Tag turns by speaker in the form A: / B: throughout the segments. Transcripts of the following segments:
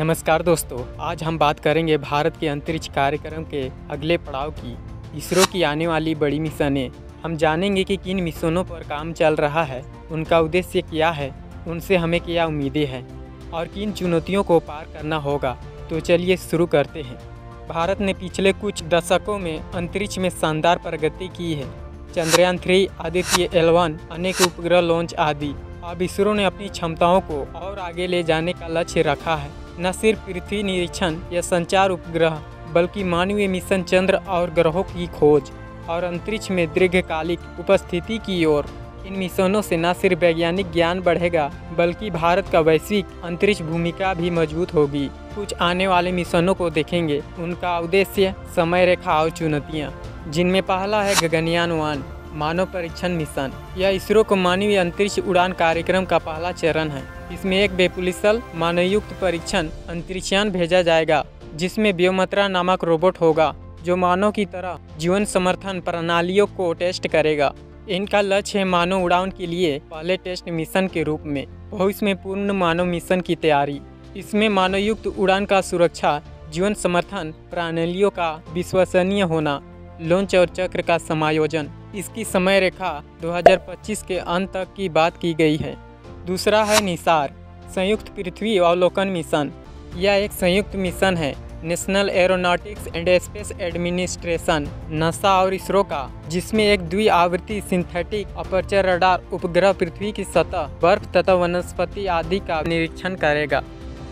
A: नमस्कार दोस्तों, आज हम बात करेंगे भारत के अंतरिक्ष कार्यक्रम के अगले पड़ाव की, इसरो की आने वाली बड़ी मिशनें। हम जानेंगे कि किन मिशनों पर काम चल रहा है, उनका उद्देश्य क्या है, उनसे हमें क्या उम्मीदें हैं और किन चुनौतियों को पार करना होगा। तो चलिए शुरू करते हैं। भारत ने पिछले कुछ दशकों में अंतरिक्ष में शानदार प्रगति की है। चंद्रयान 3, आदित्य L1, अनेक उपग्रह लॉन्च आदि। अब इसरो ने अपनी क्षमताओं को और आगे ले जाने का लक्ष्य रखा है। न सिर्फ पृथ्वी निरीक्षण या संचार उपग्रह, बल्कि मानवीय मिशन, चंद्र और ग्रहों की खोज और अंतरिक्ष में दीर्घकालिक उपस्थिति की ओर। इन मिशनों से न सिर्फ वैज्ञानिक ज्ञान बढ़ेगा, बल्कि भारत का वैश्विक अंतरिक्ष भूमिका भी मजबूत होगी। कुछ आने वाले मिशनों को देखेंगे, उनका उद्देश्य, समय रेखा और चुनौतियाँ, जिनमें पहला है गगनयान 1 मानव परीक्षण मिशन। यह इसरो को मानवीय अंतरिक्ष उड़ान कार्यक्रम का पहला चरण है। इसमें एक बेपुलिसल मानवयुक्त परीक्षण अंतरिक्षयान भेजा जाएगा, जिसमें व्योमत्रा नामक रोबोट होगा, जो मानव की तरह जीवन समर्थन प्रणालियों को टेस्ट करेगा। इनका लक्ष्य है मानव उड़ान के लिए पहले टेस्ट मिशन के रूप में भविष्य में पूर्ण मानव मिशन की तैयारी। इसमें मानवयुक्त उड़ान का सुरक्षा, जीवन समर्थन प्रणालियों का विश्वसनीय होना, लॉन्च और चक्र का समायोजन। इसकी समय रेखा 2025 के अंत तक की बात की गई है। दूसरा है निसार, संयुक्त पृथ्वी अवलोकन मिशन। यह एक संयुक्त मिशन है national aeronautics and space administration NASA और इसरो का, जिसमें एक द्विआवर्ती सिंथेटिक अपर्चर रडार उपग्रह पृथ्वी की सतह, बर्फ तथा वनस्पति आदि का निरीक्षण करेगा।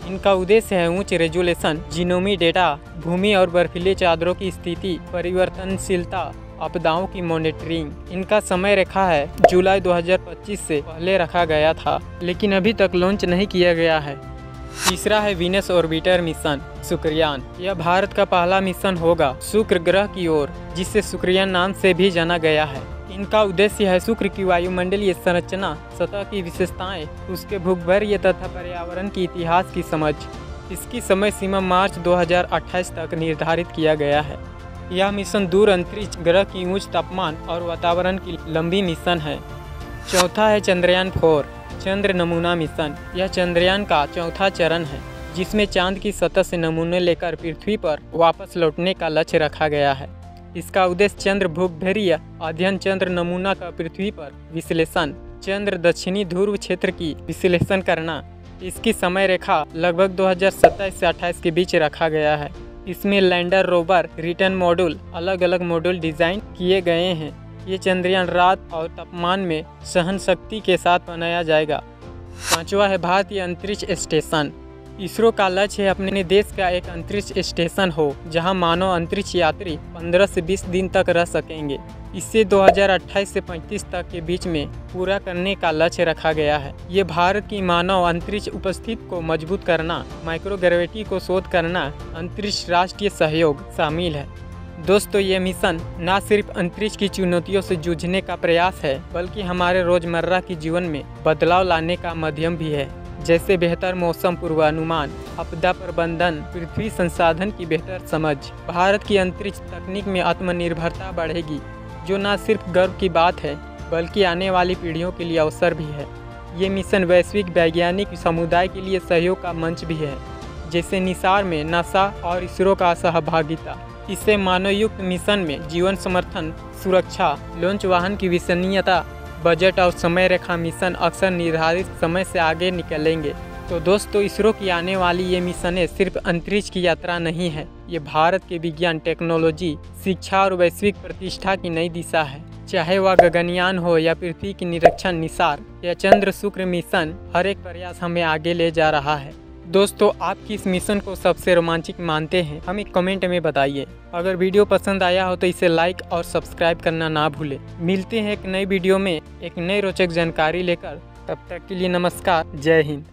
A: इनका उद्देश्य है उच्च रेजोल्यूशन जीनोमी डेटा, भूमि और बर्फीले चादरों की स्थिति, परिवर्तनशीलता, आपदाओं की मॉनिटरिंग। इनका समय रेखा है जुलाई 2025 से पहले रखा गया था, लेकिन अभी तक लॉन्च नहीं किया गया है। तीसरा है वीनस ऑर्बिटर मिशन, शुक्रयान। यह भारत का पहला मिशन होगा शुक्र ग्रह की ओर, जिसे शुक्रयान नाम से भी जाना गया है। इनका उद्देश्य है शुक्र की वायुमंडलीय संरचना, सतह की विशेषताएं, उसके भूगर्भीय तथा पर्यावरण की इतिहास की समझ। इसकी समय सीमा मार्च 2028 तक निर्धारित किया गया है। यह मिशन दूर अंतरिक्ष ग्रह की उच्च तापमान और वातावरण की लंबी मिशन है। चौथा है चंद्रयान 4 चंद्र नमूना मिशन। यह चंद्रयान का चौथा चरण है, जिसमें चांद की सतह से नमूने लेकर पृथ्वी पर वापस लौटने का लक्ष्य रखा गया है। इसका उद्देश्य चंद्र भूगर्भीय अध्ययन, चंद्र नमूना का पृथ्वी पर विश्लेषण, चंद्र दक्षिणी ध्रुव क्षेत्र की विश्लेषण करना। इसकी समय रेखा लगभग 2027 से 28 के बीच रखा गया है। इसमें लैंडर, रोवर, रिटर्न मॉड्यूल, अलग अलग मॉड्यूल डिजाइन किए गए हैं। ये चंद्रयान रात और तापमान में सहन शक्ति के साथ बनाया जाएगा। पांचवा है भारतीय अंतरिक्ष स्टेशन। इसरो का लक्ष्य है अपने देश का एक अंतरिक्ष स्टेशन हो, जहां मानव अंतरिक्ष यात्री 15 से 20 दिन तक रह सकेंगे। इसे 2028 से 35 तक के बीच में पूरा करने का लक्ष्य रखा गया है। ये भारत की मानव अंतरिक्ष उपस्थिति को मजबूत करना, माइक्रोग्रेविटी को शोध करना, अंतरिक्ष राष्ट्रीय सहयोग शामिल है। दोस्तों, ये मिशन न सिर्फ अंतरिक्ष की चुनौतियों से जूझने का प्रयास है, बल्कि हमारे रोजमर्रा के जीवन में बदलाव लाने का माध्यम भी है, जैसे बेहतर मौसम पूर्वानुमान, आपदा प्रबंधन, पृथ्वी संसाधन की बेहतर समझ। भारत की अंतरिक्ष तकनीक में आत्मनिर्भरता बढ़ेगी, जो न सिर्फ गर्व की बात है, बल्कि आने वाली पीढ़ियों के लिए अवसर भी है। ये मिशन वैश्विक वैज्ञानिक समुदाय के लिए सहयोग का मंच भी है, जैसे निसार में नासा और इसरो का सहभागिता। इससे मानवयुक्त मिशन में जीवन समर्थन, सुरक्षा, लॉन्च वाहन की विश्वसनीयता, बजट और समय रेखा मिशन अक्सर निर्धारित समय से आगे निकलेंगे। तो दोस्तों, इसरो की आने वाली ये मिशनें सिर्फ अंतरिक्ष की यात्रा नहीं है, ये भारत के विज्ञान, टेक्नोलॉजी, शिक्षा और वैश्विक प्रतिष्ठा की नई दिशा है। चाहे वह गगनयान हो या पृथ्वी की निरीक्षण निसार या चंद्र शुक्र मिशन, हर एक प्रयास हमें आगे ले जा रहा है। दोस्तों, आप किस मिशन को सबसे रोमांचक मानते हैं, हमें कमेंट में बताइए। अगर वीडियो पसंद आया हो तो इसे लाइक और सब्सक्राइब करना ना भूलें। मिलते हैं एक नई वीडियो में एक नई रोचक जानकारी लेकर। तब तक के लिए नमस्कार, जय हिंद।